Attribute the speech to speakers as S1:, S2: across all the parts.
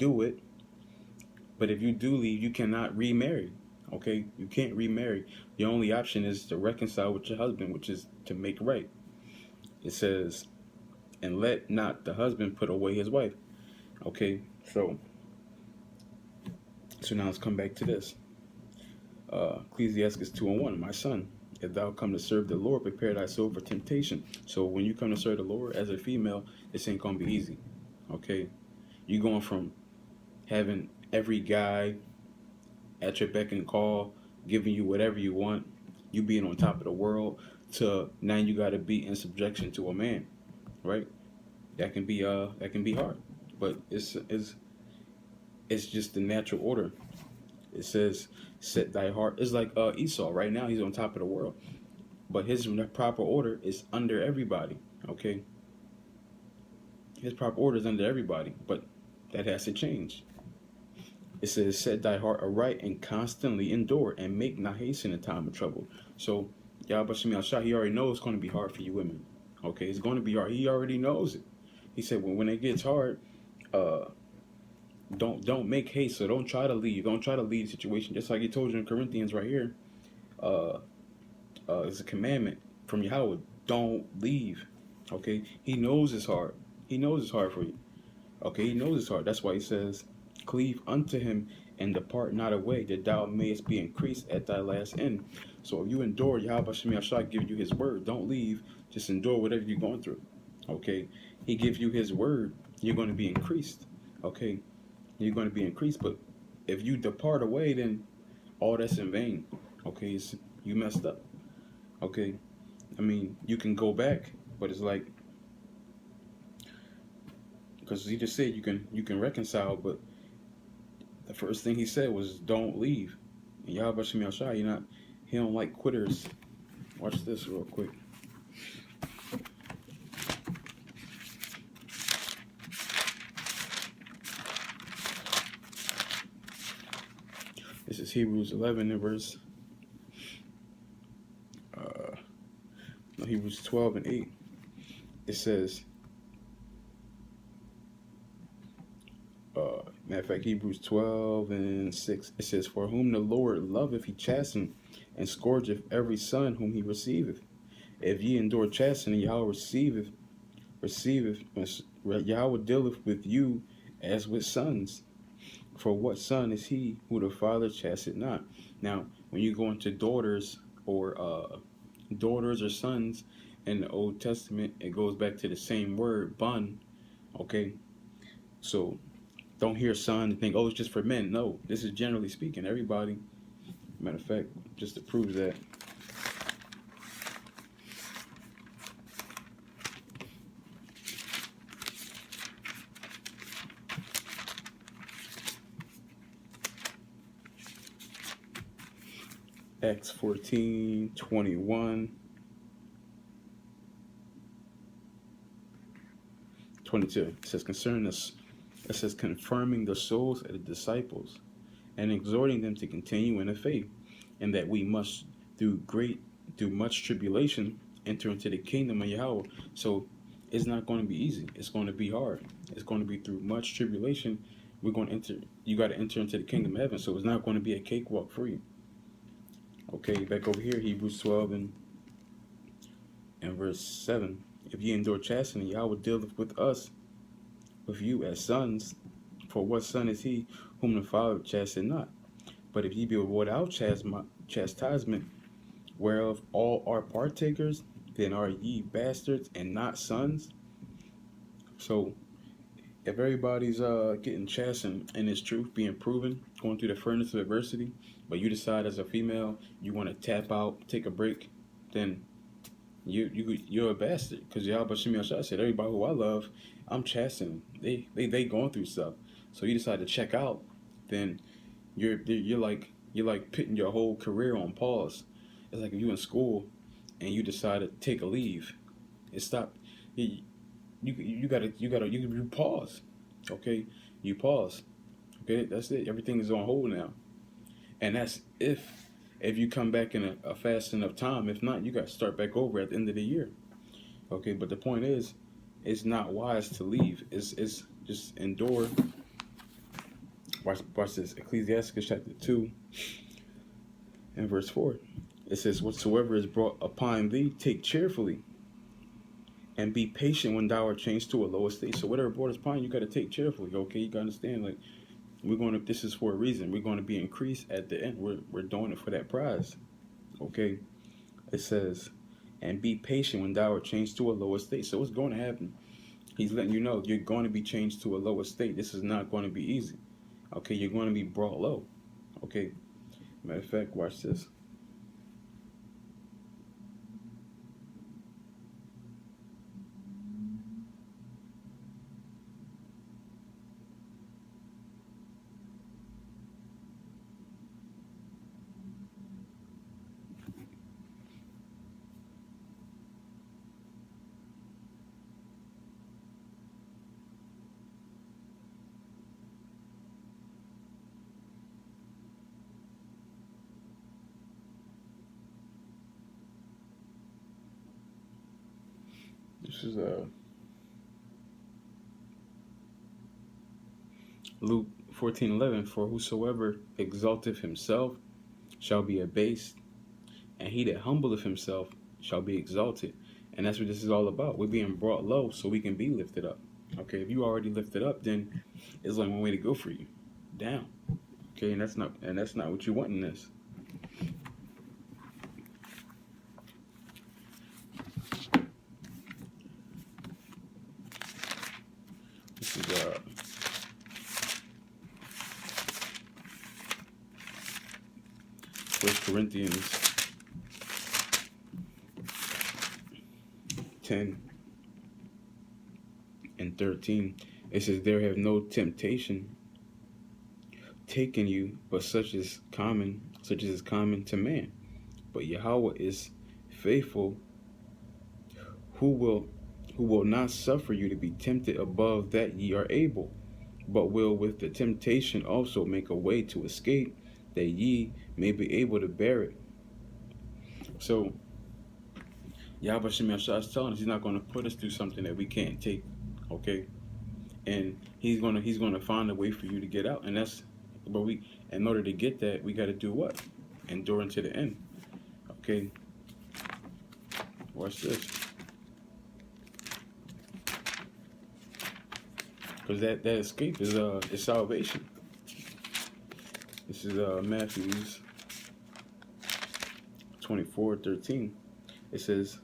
S1: do it. But if you do leave, you cannot remarry. Okay, you can't remarry. The only option is to reconcile with your husband, which is to make right. It says, and let not the husband put away his wife. Okay, so now let's come back to this. Ecclesiastes 2:1, my son, if thou come to serve the Lord, prepare thy soul for temptation. So when you come to serve the Lord as a female, this ain't gonna be easy. Okay, you going from having every guy at your beck and call, giving you whatever you want, you being on top of the world, to now you got to be in subjection to a man, right? That can be hard, but it's just the natural order. It says, "Set thy heart." It's like Esau. Right now, he's on top of the world, but his proper order is under everybody. Okay, his proper order is under everybody, but that has to change. It says, "Set thy heart aright and constantly endure, and make not haste in a time of trouble." So, Yahweh Shemi Shah, he already knows it's going to be hard for you women. Okay, it's going to be hard. He already knows it. He said, when it gets hard, uh, don't make haste. So don't try to leave. Don't try to leave the situation. Just like he told you in Corinthians right here, uh, it's a commandment from Yahweh. Don't leave. Okay, he knows it's hard. He knows it's hard for you. Okay, he knows it's hard. That's why he says, "Cleave unto him and depart not away, that thou mayest be increased at thy last end." So if you endure, Yahweh Shemi Ashah give you his word. Don't leave. Just endure whatever you're going through. Okay, he gives you his word. You're going to be increased. Okay, you're going to be increased. But if you depart away, then all that's in vain. Okay, you messed up. Okay, I mean, you can go back, but it's like, because he just said you can reconcile, but the first thing he said was don't leave. And Yahweh Shemi Shah, he don't like quitters. Watch this real quick. This is Hebrews 11 and verse Hebrews 12 and 8. It says, matter of fact, Hebrews 12 and 6. It says, "For whom the Lord loveth, he chasteneth, and scourgeth every son whom he receiveth. If ye endure chastening, Yahweh receiveth, Yahweh dealeth with you as with sons. For what son is he who the father chasteneth not?" Now, when you go into daughters or sons in the Old Testament, it goes back to the same word, bun. Okay, so don't hear son and think, oh, it's just for men. No, this is generally speaking, everybody. Matter of fact, just to prove that, Acts 14:21, 22. It says, concerning this, it says, confirming the souls of the disciples and exhorting them to continue in the faith, and that we must through much tribulation enter into the kingdom of Yahweh. So it's not going to be easy. It's going to be hard. It's going to be through much tribulation. We're going to enter. You got to enter into the kingdom of heaven. So it's not going to be a cakewalk for you. Okay, back over here, Hebrews 12 and verse 7. If ye endure chastening, Yahweh dealeth with us, with you as sons. For what son is he whom the Father chasteneth not? But if ye be without chastisement, whereof all are partakers, then are ye bastards and not sons? So if everybody's getting chastened in its truth, being proven, going through the furnace of adversity, but you decide as a female you want to tap out, take a break, then you're a bastard. Because Yahweh Shemi Shah said, everybody who I love, I'm chastening. They going through stuff. So you decide to check out, then you're like putting your whole career on pause. It's like if you in school and you decide to take a leave, it stopped. You pause. Okay, you pause. Okay, that's it. Everything is on hold now, and that's if you come back in a fast enough time. If not, you got to start back over at the end of the year. Okay, but the point is, it's not wise to leave. It's just endure Watch this. Ecclesiastes chapter 2 and verse 4. It says, "Whatsoever is brought upon thee, take cheerfully, and be patient when thou art changed to a lower state." So whatever brought us upon you, got to take cheerfully. Okay, you got to understand. Like we're going to. This is for a reason. We're going to be increased at the end. We're doing it for that prize. Okay. It says, "And be patient when thou art changed to a lower state." So what's going to happen? He's letting you know you're going to be changed to a lower state. This is not going to be easy. Okay, you're going to be brought low. Okay. Matter of fact, watch this. This is Luke 14:11. "For whosoever exalteth himself shall be abased, and he that humbleth himself shall be exalted." And that's what this is all about. We're being brought low so we can be lifted up. Okay, if you already lifted up, then there's only one way to go for you, down. Okay, and that's not what you want in this. This is 1 Corinthians 10 and 13. It says, "There have no temptation taken you, but such as is common to man. But Yahweh is faithful, who will not suffer you to be tempted above that ye are able, but will with the temptation also make a way to escape, that ye may be able to bear it." So Yahweh Shem Yahshua is telling us he's not going to put us through something that we can't take. Okay, and he's gonna find a way for you to get out, and in order to get that, we got to do what? Endure unto the end. Okay, watch this, because that escape is salvation. This is Matthew's 24:13. It says,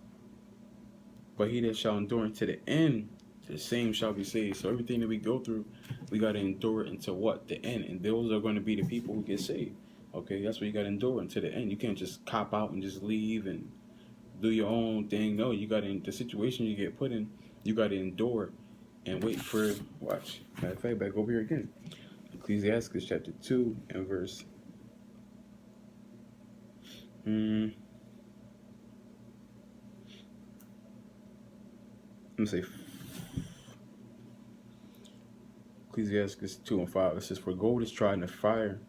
S1: "But he that shall endure unto the end, the same shall be saved." So everything that we go through, we got to endure until what? The end. And those are going to be the people who get saved. Okay, that's what you got to endure until the end. You can't just cop out and just leave and do your own thing. No, you got to, the situation you get put in, you got to endure and wait for, watch. Matter of fact, back over here again. Ecclesiastes chapter 2 and verse. Let me say Ecclesiastes 2 and 5. It says, "For gold is tried in the fire,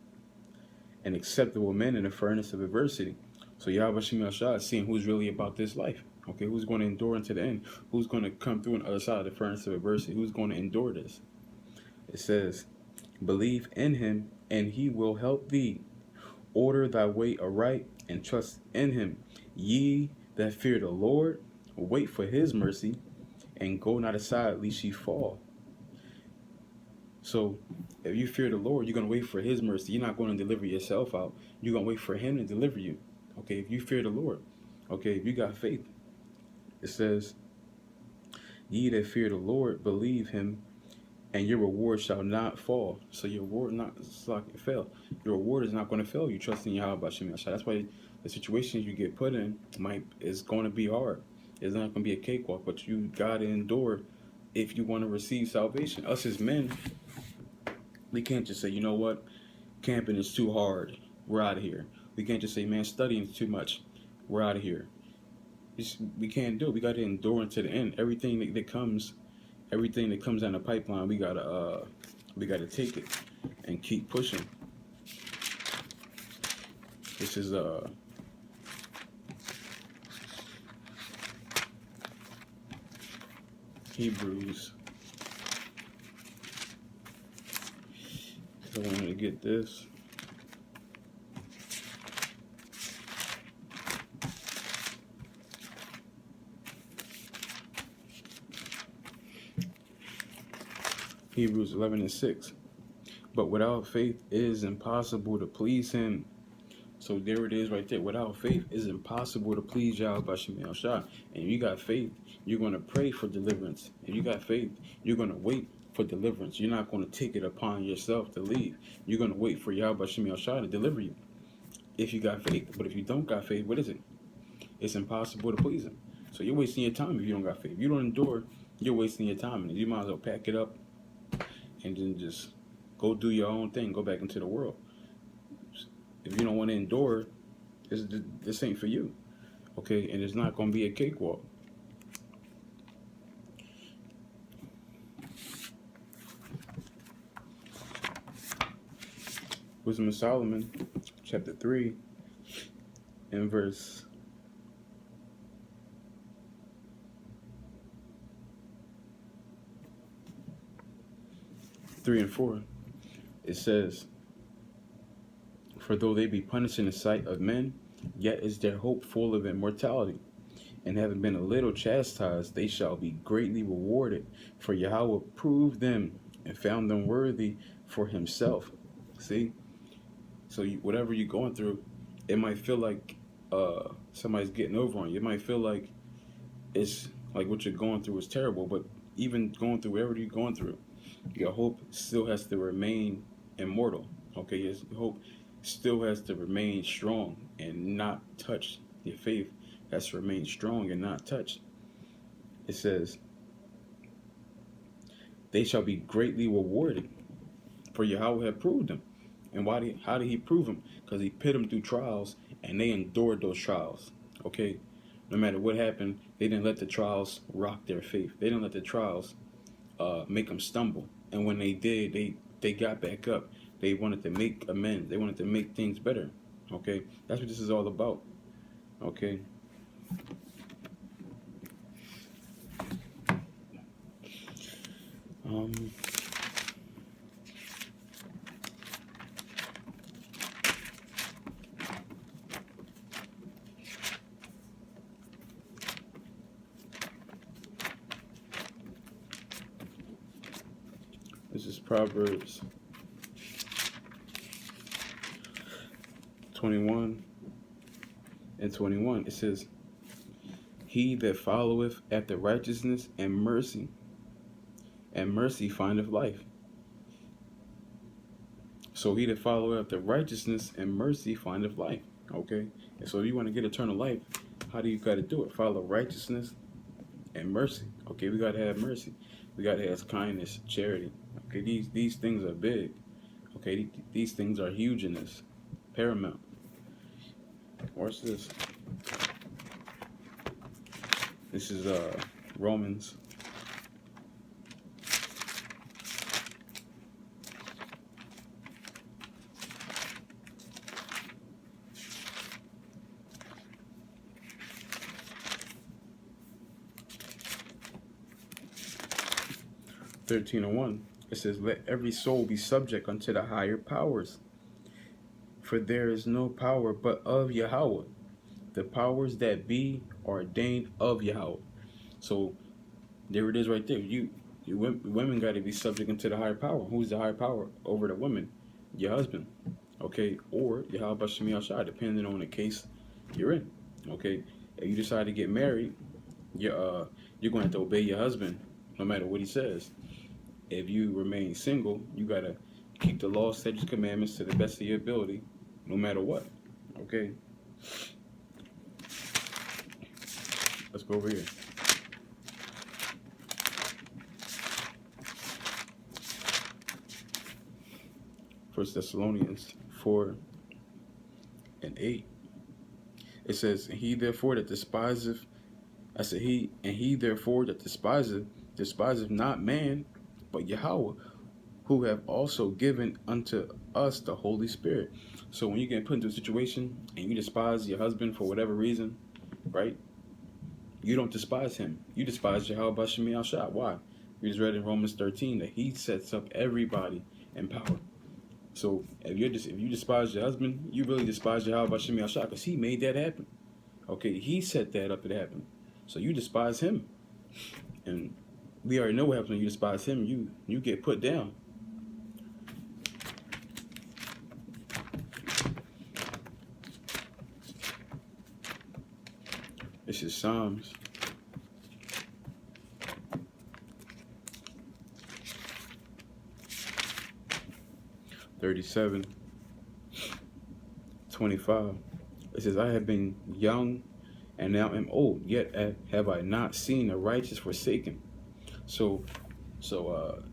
S1: and acceptable men in the furnace of adversity." So Yahweh Shem Yahshua is seeing who's really about this life. Okay, who's going to endure unto the end? Who's going to come through on the other side of the furnace of adversity? Who's going to endure this? It says, "Believe in him, and he will help thee. Order thy way aright, and trust in him. Ye that fear the Lord, wait for his mercy, and go not aside lest ye fall." So if you fear the Lord, you're going to wait for his mercy. You're not going to deliver yourself out. You're going to wait for him to deliver you. Okay, if you fear the Lord. Okay, if you got faith. It says, "Ye that fear the Lord, believe him, and your reward shall not fall." So your reward not fail. Your reward is not going to fail you trusting Yahweh Shem Yahshua. That's why the situations you get put in is going to be hard. It's not going to be a cakewalk, but you got to endure if you want to receive salvation. Us as men, we can't just say, you know what, camping is too hard, we're out of here. We can't just say, man, studying is too much, we're out of here. We can't do it. We got to endure until the end. Everything that comes down the pipeline, we gotta take it and keep pushing. This is Hebrews. I wanted to get this. Hebrews 11:6. But without faith it is impossible to please him. So there it is right there. Without faith it is impossible to please Yahweh Bashim Shah. And if you got faith, you're going to pray for deliverance. If you got faith, you're going to wait for deliverance. You're not going to take it upon yourself to leave. You're going to wait for Yahweh Bashim Shah to deliver you. If you got faith. But if you don't got faith, what is it? It's impossible to please him. So you're wasting your time if you don't got faith. If you don't endure, you're wasting your time. And you might as well pack it up and then just go do your own thing. Go back into the world. If you don't want to endure, this ain't for you. Okay? And it's not going to be a cakewalk. Wisdom of Solomon, chapter 3, and verse 3 and 4. It says, for though they be punished in the sight of men, yet is their hope full of immortality. And having been a little chastised, they shall be greatly rewarded. For Yahweh proved them and found them worthy for himself. See? So whatever you're going through, it might feel like somebody's getting over on you. It might feel like it's like what you're going through is terrible. But even going through whatever you're going through, your hope still has to remain immortal. Okay? Your hope still has to remain strong and not touched. Your faith has to remain strong and not touched. It says, they shall be greatly rewarded, for Yahweh had proved them. And how did he prove them? Because he put them through trials, and they endured those trials. Okay? No matter what happened, they didn't let the trials rock their faith. They didn't let the trials make them stumble. And when they did, they got back up. They wanted to make amends. They wanted to make things better. Okay? That's what this is all about. Okay? This is Proverbs 21 and 21. It says, he that followeth after righteousness and mercy findeth life. So he that followeth after righteousness and mercy findeth life. Okay? And so if you want to get eternal life, how do you got to do it? Follow righteousness and mercy. Okay? We got to have mercy. We got to have kindness, charity. Okay? These things are big. Okay? These things are huge in this. Paramount. Watch this. This is Romans. (13:1). It says, let every soul be subject unto the higher powers. For there is no power but of Yahweh. The powers that be are ordained of Yahweh. So there it is right there. You women got to be subject unto the higher power. Who's the higher power over the women? Your husband. Okay? Or Yahweh Bashim Yashai, depending on the case you're in. Okay? If you decide to get married, you're going to have to obey your husband no matter what he says. If you remain single, you got to keep the law, statutes, commandments to the best of your ability, no matter what. Okay? Let's go over here. First Thessalonians 4 and 8. It says, and he therefore that despiseth, he therefore that despiseth not man, but Yahweh, who have also given unto us the Holy Spirit. So when you get put into a situation and you despise your husband for whatever reason, right? You don't despise him. You despise Yahweh Bashim Yashai. Why? We just read in Romans 13 that he sets up everybody in power. So if you despise your husband, you really despise your Yahweh Shemi Ashai, because he made that happen. Okay, he set that up to happen. So you despise him, and we already know what happens when you despise him. You get put down. This is Psalms 37:25. It says, I have been young and now am old, yet have I not seen the righteous forsaken. So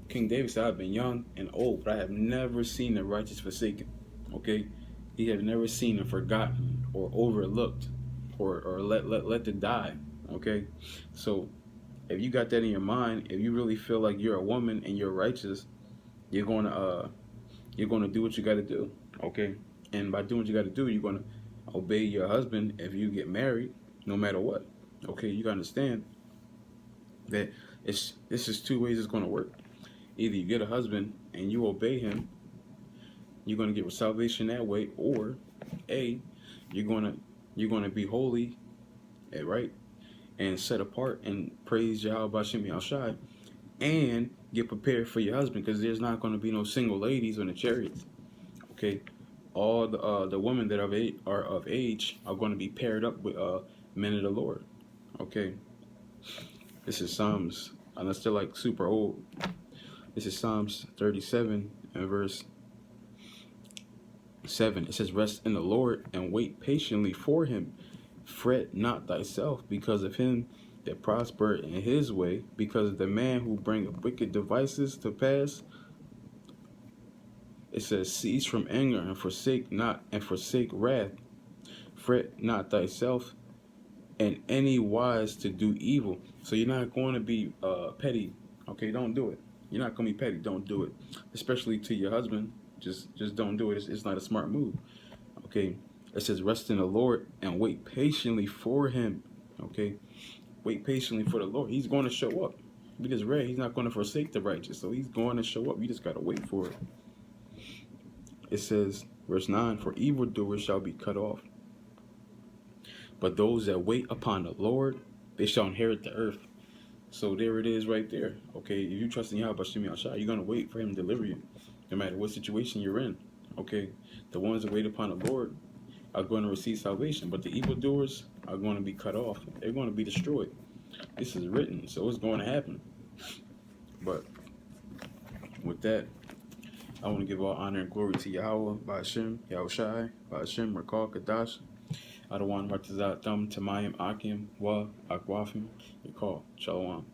S1: King David said, I've been young and old, but I have never seen the righteous forsaken. Okay? He has never seen and forgotten or overlooked or let to die. Okay? So if you got that in your mind, if you really feel like you're a woman and you're righteous, you're gonna do what you gotta do. Okay? And by doing what you gotta do, you're gonna obey your husband if you get married, no matter what. Okay, you gotta understand that this is two ways it's gonna work. Either you get a husband and you obey him, you're gonna get salvation that way, or A, you're gonna be holy, right, and set apart and praise Yahweh Shemi Al-Shai, and get prepared for your husband, because there's not gonna be no single ladies on the chariots. Okay, all the women that are of age are going to be paired up with men of the Lord. Okay, this is Psalms. Unless they're like super old. This is Psalms 37 and verse 7. It says, rest in the Lord and wait patiently for him. Fret not thyself because of him that prosper in his way, because of the man who bringeth wicked devices to pass. It says, cease from anger and forsake wrath. Fret not thyself in any wise to do evil. So you're not going to be petty. Okay, don't do it. You're not going to be petty. Don't do it. Especially to your husband. Just don't do it. It's not a smart move. Okay. It says, rest in the Lord and wait patiently for him. Okay. Wait patiently for the Lord. He's going to show up. We just read, he's not going to forsake the righteous. So he's going to show up. You just got to wait for it. It says, verse 9, for evildoers shall be cut off, but those that wait upon the Lord, they shall inherit the earth. So there it is right there. Okay, if you trust in Yahweh Shemi Ashai, you're going to wait for him to deliver you, no matter what situation you're in. Okay, the ones that wait upon the Lord are going to receive salvation, but the evildoers are going to be cut off. They're going to be destroyed. This is written, so it's going to happen. But with that, I want to give all honor and glory to Yahweh, Ba'ashem, Yahushai, Ba'ashem, Rakal, Kadash, Adawan, Martazat, Thum, Tamayim, Akim, Wa, Akwafim, Yakal, Shalom.